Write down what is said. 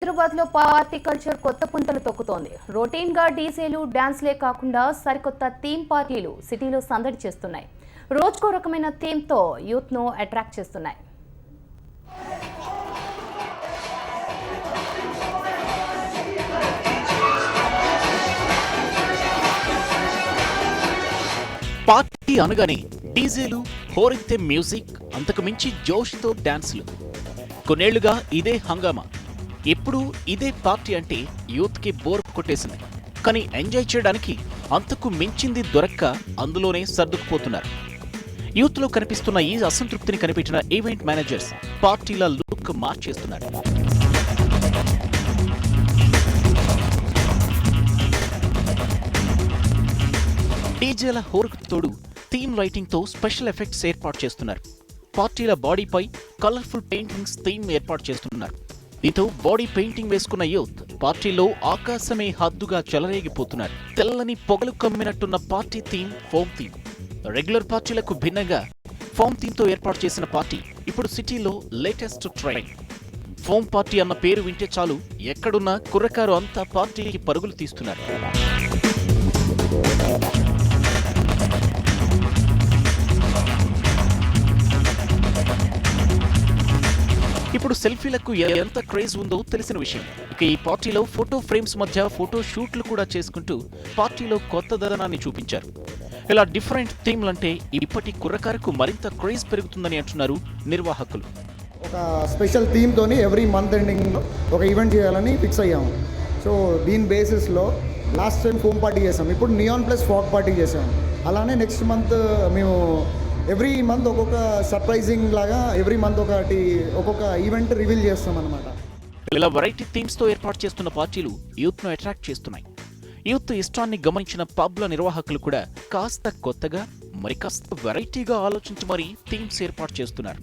హైదరాబాద్ లో party culture కొత్త పుంతలు తొక్కుతోంది. రొటీన్ గా డీజేలు, డాన్స్లే కాకుండా సరికొత్త థీమ్ పార్టీలు సిటీలో సందడి చేస్తున్నాయి. రోజుకో రకమైన థీమ్ తో యూత్ ను అట్రాక్ట్ చేస్తున్నాయి. పార్టీ అనగానే డీజేలు, హోరెత్తే మ్యూజిక్, అంతకు మించి జోష్తో డాన్స్లు. కొన్నేళ్లుగా ఇదే హంగామా. ఎప్పుడు ఇదే పార్టీ అంటే యూత్కి బోర్ కొట్టేసింది. కానీ ఎంజాయ్ చేయడానికి అంతకు మించింది దొరక్క అందులోనే సర్దుకుపోతున్నారు. యూత్లో కనిపిస్తున్న ఈ అసంతృప్తిని కనిపెట్టిన ఈవెంట్ మేనేజర్స్ పార్టీల లుక్ మార్చేస్తున్నారు. డీజేల హోరుకు తోడు థీమ్ లైటింగ్ తో స్పెషల్ ఎఫెక్ట్స్ ఏర్పాటు చేస్తున్నారు. పార్టీల బాడీపై కలర్ఫుల్ పెయింటింగ్స్ థీమ్ ఏర్పాటు చేస్తున్నారు. దీంతో బాడీ పెయింటింగ్ వేసుకున్న యూత్ పార్టీలో ఆకాశమే హద్దుగా చెలరేగిపోతున్నారు. తెల్లని పొగలు కమ్మినట్టున్న party theme foam theme. Regular పార్టీలకు భిన్నంగా ఫోమ్ థీమ్ తో ఏర్పాటు చేసిన పార్టీ ఇప్పుడు సిటీలో లేటెస్ట్ ట్రెండ్. ఫోమ్ పార్టీ అన్న పేరు వింటే చాలు ఎక్కడున్నా కుర్రకారు అంతా పార్టీకి పరుగులు తీస్తున్నారు. ఇప్పుడు సెల్ఫీలకు ఎంత క్రేజ్ ఉందో తెలిసిన విషయం. ఇక ఈ పార్టీలో ఫోటో ఫ్రేమ్స్ మధ్య ఫోటో షూట్లు కూడా చేసుకుంటూ పార్టీలో కొత్త దదనాన్ని చూపించారు. ఇలా డిఫరెంట్ థీమ్లంటే ఇప్పటి కుర్రకారకు మరింత క్రేజ్ పెరుగుతుందని అంటున్నారు నిర్వాహకులు. ఒక స్పెషల్ థీమ్తోని ఎవ్రీ మంత్ ఎండింగ్లో ఒక ఈవెంట్ చేయాలని ఫిక్స్ అయ్యాము. సో దీని బేసిస్లో లాస్ట్ టైం ఫోమ్ పార్టీ చేసాం, ఇప్పుడు నియాన్ ప్లస్ ఫాగ్ పార్టీ చేసాం. అలానే నెక్స్ట్ మంత్ మేము ఎవ్రీ మంత్ ఒక్కొక్క సర్ప్రైజింగ్ లాగా ఎవ్రీ మంత్ ఒక్కొక్క ఈవెంట్ రివీల్ చేస్తాం అన్నమాట. ఇలా వెరైటీ థీమ్స్ తో ఏర్పాటు చేస్తున్న పార్టీలు యూత్ ను అట్రాక్ట్ చేస్తున్నాయి. యూత్ ఇష్టాన్ని గమనించిన పబ్ల నిర్వాహకులు కూడా కాస్త కొత్తగా మరి కాస్త వెరైటీగా ఆలోచించి మరీ థీమ్స్ ఏర్పాటు చేస్తున్నారు.